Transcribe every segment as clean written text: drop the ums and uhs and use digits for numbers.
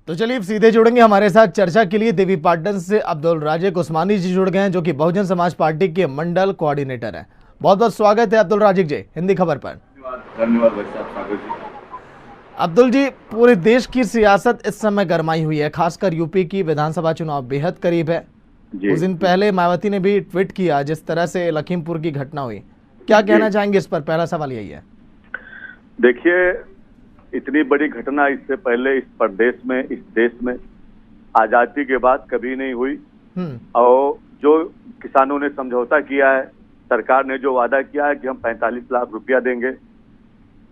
तो चलिए सीधे जुड़ेंगे हमारे साथ चर्चा के लिए देवीपाटन से अब्दुल राजिक उस्मानी जी जुड़ गए हैं, जो कि बहुजन समाज पार्टी के मंडल कोऑर्डिनेटर हैं। बहुत बहुत स्वागत है अब्दुल राजिक जी हिंदी खबर पर। धन्यवाद भाई साहब, सागर जी। अब्दुल जी, पूरे देश की सियासत इस समय गरमाई हुई है, खासकर यूपी की विधानसभा चुनाव बेहद करीब है। कुछ दिन पहले मायावती ने भी ट्वीट किया जिस तरह से लखीमपुर की घटना हुई, क्या कहना चाहेंगे इस पर? पहला सवाल यही है। देखिए, इतनी बड़ी घटना इससे पहले इस प्रदेश में, इस देश में आजादी के बाद कभी नहीं हुई। और जो किसानों ने समझौता किया है, सरकार ने जो वादा किया है कि हम 45 लाख रुपया देंगे,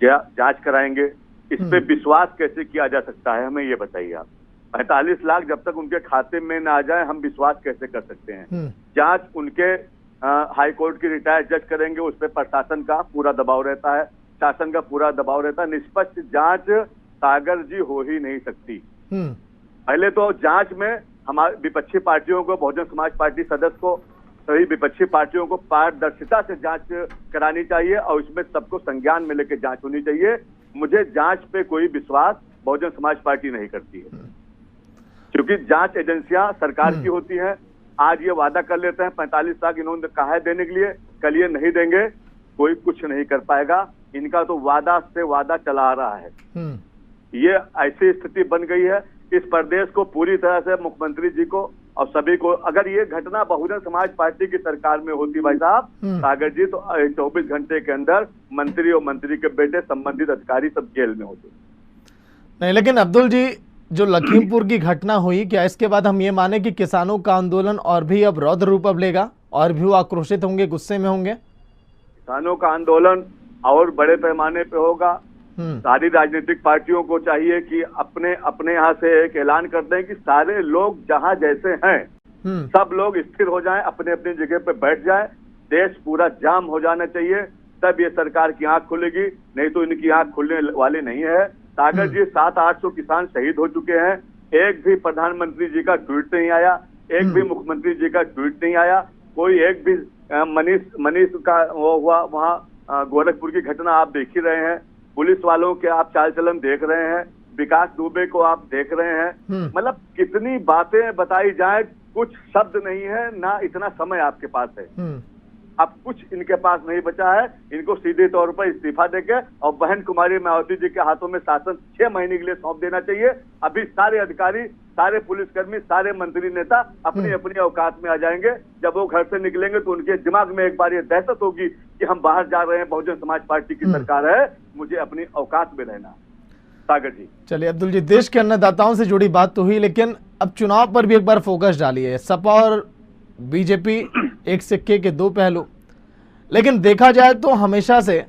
जांच कराएंगे, इस पे विश्वास कैसे किया जा सकता है? हमें ये बताइए आप। 45 लाख जब तक उनके खाते में ना आ जाए, हम विश्वास कैसे कर सकते हैं? जांच उनके हाई कोर्ट की रिटायर्ड जज करेंगे, उस पर प्रशासन का पूरा दबाव रहता है, शासन का पूरा दबाव रहता है। निष्पक्ष जांच सागर जी हो ही नहीं सकती। पहले तो जांच में हमारे विपक्षी पार्टियों को, बहुजन समाज पार्टी सदस्य को, सभी विपक्षी पार्टियों को पारदर्शिता से जांच करानी चाहिए और इसमें सबको संज्ञान में लेकर जांच होनी चाहिए। मुझे जांच पे कोई विश्वास बहुजन समाज पार्टी नहीं करती है, क्योंकि जांच एजेंसियां सरकार की होती हैं। आज ये वादा कर लेते हैं 45 लाख इन्होंने कहा है देने के लिए, कल ये नहीं देंगे, कोई कुछ नहीं कर पाएगा। इनका तो वादा से वादा चला आ रहा है। ये ऐसी स्थिति बन गई है इस प्रदेश को पूरी तरह से, मुख्यमंत्री जी को और सभी को। अगर ये घटना बहुजन समाज पार्टी की सरकार में होती भाई साहब सागर जी, तो 24 घंटे के अंदर मंत्री और मंत्री के बेटे, संबंधित अधिकारी सब जेल में होते। नहीं, लेकिन अब्दुल जी, जो लखीमपुर की घटना हुई, क्या इसके बाद हम ये माने कि किसानों का आंदोलन और भी अब रौद्र रूप अब लेगा और भी वो आक्रोशित होंगे, गुस्से में होंगे? किसानों का आंदोलन और बड़े पैमाने पे होगा। सारी राजनीतिक पार्टियों को चाहिए कि अपने अपने यहाँ से एक ऐलान कर दें कि सारे लोग जहाँ जैसे हैं सब लोग स्थिर हो जाएं, अपने अपनी जगह पे बैठ जाएं। देश पूरा जाम हो जाना चाहिए, तब ये सरकार की आंख खुलेगी, नहीं तो इनकी आंख खुलने वाली नहीं है। सागर जी, 700-800 किसान शहीद हो चुके हैं, एक भी प्रधानमंत्री जी का ट्वीट नहीं आया, एक भी मुख्यमंत्री जी का ट्वीट नहीं आया, कोई एक भी मनीष का वो हुआ वहाँ गोरखपुर की घटना आप देख ही रहे हैं, पुलिस वालों के आप चाल चलन देख रहे हैं, विकास दुबे को आप देख रहे हैं। मतलब कितनी बातें बताई जाए, कुछ शब्द नहीं है, ना इतना समय आपके पास है। अब कुछ इनके पास नहीं बचा है। इनको सीधे तौर पर इस्तीफा देके और बहन कुमारी मायावती जी के हाथों में शासन 6 महीने के लिए सौंप देना चाहिए। अभी सारे अधिकारी, सारे पुलिसकर्मी, सारे मंत्री नेता अपनी अपनी औकात में आ जाएंगे। जब वो घर से निकलेंगे तो उनके दिमाग में एक बार ये दहशत होगी कि हम बाहर जा रहे हैं, बहुजन समाज पार्टी की सरकार है, मुझे अपनी औकात में रहना। सागर जी, चलिए अब्दुल जी, देश के अन्नदाताओं से जुड़ी बात तो हुई, लेकिन अब चुनाव पर भी एक बार फोकस डालिए। सपा और बीजेपी एक सिक्के के दो पहलू, लेकिन देखा जाए तो हमेशा से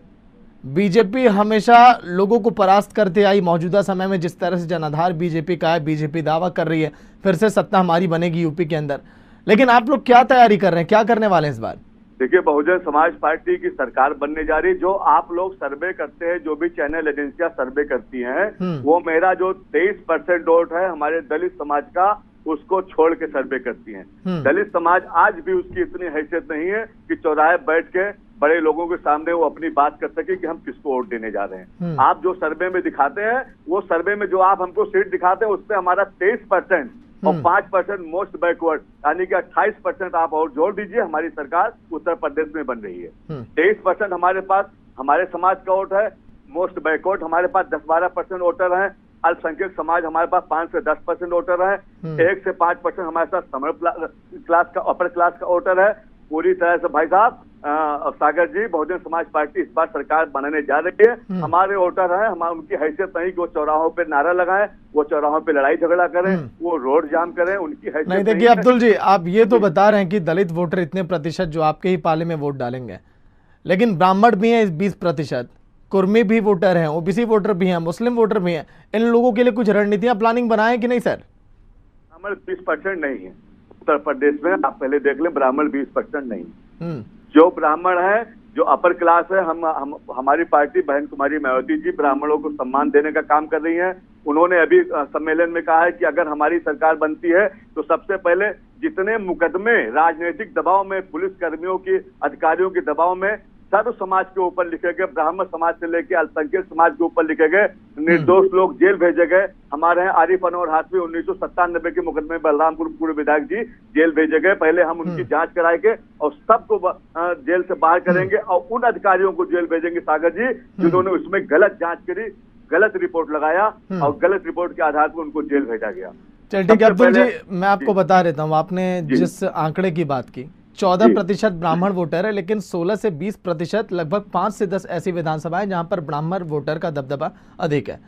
बीजेपी हमेशा लोगों को परास्त करते आई। मौजूदा समय में जिस तरह से जनाधार बीजेपी का है, बीजेपी दावा कर रही है फिर से सत्ता हमारी बनेगी यूपी के अंदर, लेकिन आप लोग क्या तैयारी कर रहे हैं, क्या करने वाले हैं इस बार? देखिए, बहुजन समाज पार्टी की सरकार बनने जा रही। जो आप लोग सर्वे करते हैं, जो भी चैनल एजेंसियां सर्वे करती हैं, वो मेरा जो 23% वोट है हमारे दलित समाज का, उसको छोड़ के सर्वे करती हैं। दलित समाज आज भी उसकी इतनी हैसियत नहीं है कि चौराहे बैठ के बड़े लोगों के सामने वो अपनी बात कर सके कि हम किसको वोट देने जा रहे हैं। आप जो सर्वे में दिखाते हैं, वो सर्वे में जो आप हमको सीट दिखाते हैं, उसपे हमारा 23% और 5% मोस्ट बैकवर्ड, यानी कि 28% आप और जोड़ दीजिए। हमारी सरकार उत्तर प्रदेश में बन रही है। 23% हमारे पास हमारे समाज का वोट है, मोस्ट बैकवर्ड हमारे पास 10-12% वोटर हैं, अल्पसंख्यक समाज हमारे पास 5 से 10% वोटर है, 1 से 5% हमारे साथ समर क्लास का, अपर क्लास का वोटर है। पूरी तरह से भाई साहब सागर जी, बहुजन समाज पार्टी इस बार सरकार बनाने जा रही है। हमारे वोटर हैं, हम उनकी हैसियत नहीं कि वो चौराहों पे नारा लगाएं, वो चौराहों पे लड़ाई झगड़ा करें, वो रोड जाम करें, उनकी हैसियत नहीं। देखिए अब्दुल जी, आप ये तो बता रहे हैं कि दलित वोटर इतने प्रतिशत जो आपके ही पाले में वोट डालेंगे, लेकिन ब्राह्मण भी है 20%, कुर्मी भी वोटर हैं, ओबीसी वोटर भी हैं, मुस्लिम वोटर भी हैं। इन लोगों के लिए कुछ रणनीतियां प्लानिंग बनाए कि नहीं सर? ब्राह्मण 20% नहीं है उत्तर प्रदेश में, आप पहले देख लें, ब्राह्मण 20% नहीं। जो ब्राह्मण है, जो अपर क्लास है, हमारी पार्टी बहन कुमारी मायावती जी ब्राह्मणों को सम्मान देने का काम कर रही हैं। उन्होंने अभी सम्मेलन में कहा है कि अगर हमारी सरकार बनती है तो सबसे पहले जितने मुकदमे राजनीतिक दबाव में, पुलिस कर्मियों की, अधिकारियों के दबाव में, सर्व समाज के ऊपर लिखे गए, ब्राह्मण समाज से लेके अल्पसंख्यक समाज के ऊपर लिखे गए, निर्दोष लोग जेल भेजे गए। हमारे यहाँ आरिफ अनवर हाशमी 1997 के मुकदमे बलरामपुर पूर्व विधायक जी जेल भेजे गए। पहले हम उनकी जांच कराएंगे और सबको जेल से बाहर करेंगे और उन अधिकारियों को जेल भेजेंगे सागर जी जिन्होंने उसमें गलत जांच करी, गलत रिपोर्ट लगाया और गलत रिपोर्ट के आधार पर उनको जेल भेजा गया। चल ठीक है अब्दुल जी, मैं आपको बता देता हूँ, आपने जिस आंकड़े की बात की 14% ब्राह्मण वोटर है, लेकिन 16 से 20% लगभग 5 से 10 ऐसी विधानसभाएं जहां पर ब्राह्मण वोटर का दबदबा अधिक है।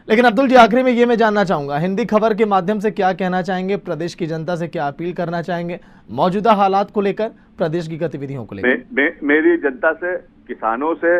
लेकिन अब्दुल जी आखिरी में ये मैं जानना चाहूंगा, हिंदी खबर के माध्यम से क्या कहना चाहेंगे, प्रदेश की जनता से क्या अपील करना चाहेंगे मौजूदा हालात को लेकर, प्रदेश की गतिविधियों को लेकर? मेरी जनता से, किसानों से,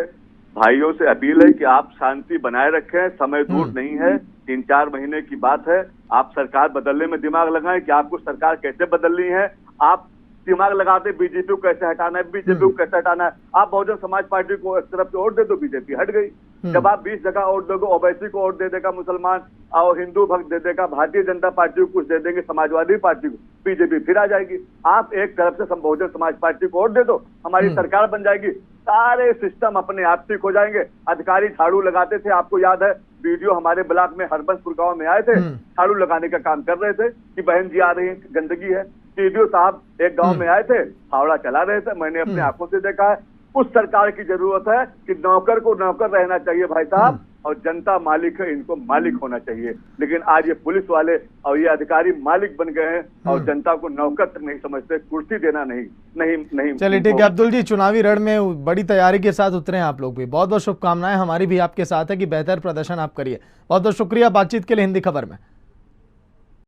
भाइयों से अपील है कि आप शांति बनाए रखें। समय दूर नहीं है, 3-4 महीने की बात है। आप सरकार बदलने में दिमाग लगाएं कि आपको सरकार कैसे बदलनी है। आप दिमाग लगाते बीजेपी को कैसे हटाना है, बीजेपी को कैसे हटाना है। आप बहुजन समाज पार्टी को एक तरफ से वोट दे दो, बीजेपी हट गई। जब आप 20 जगह वोट दोगे, ओवैसी को वोट दे देगा मुसलमान और हिंदू भक्त दे देगा, भारतीय जनता पार्टी को कुछ दे देंगे, समाजवादी पार्टी को, बीजेपी फिर आ जाएगी। आप एक तरफ से बहुजन समाज पार्टी को वोट दे दो, हमारी सरकार बन जाएगी, सारे सिस्टम अपने आप ठीक हो जाएंगे। अधिकारी झाड़ू लगाते थे, आपको याद है वीडियो हमारे ब्लॉक में हरबंसपुर गांव में आए थे, झाड़ू लगाने का काम कर रहे थे कि बहन जी आ रही है, गंदगी है। टीडीओ साहब एक गांव में आए थे, फावड़ा चला रहे थे, मैंने अपने आंखों से देखा है। उस सरकार की जरूरत है कि नौकर को नौकर रहना चाहिए भाई साहब, और जनता मालिक है, इनको मालिक होना चाहिए। लेकिन आज ये पुलिस वाले और ये अधिकारी मालिक बन गए हैं और जनता को नौकर तक नहीं समझते, कुर्सी देना नहीं। चलिए ठीक है अब्दुल जी, चुनावी रण में बड़ी तैयारी के साथ उतरे हैं आप लोग भी, बहुत बहुत शुभकामनाएं हमारी भी आपके साथ है कि बेहतर प्रदर्शन आप करिए। बहुत बहुत शुक्रिया बातचीत के लिए हिंदी खबर में।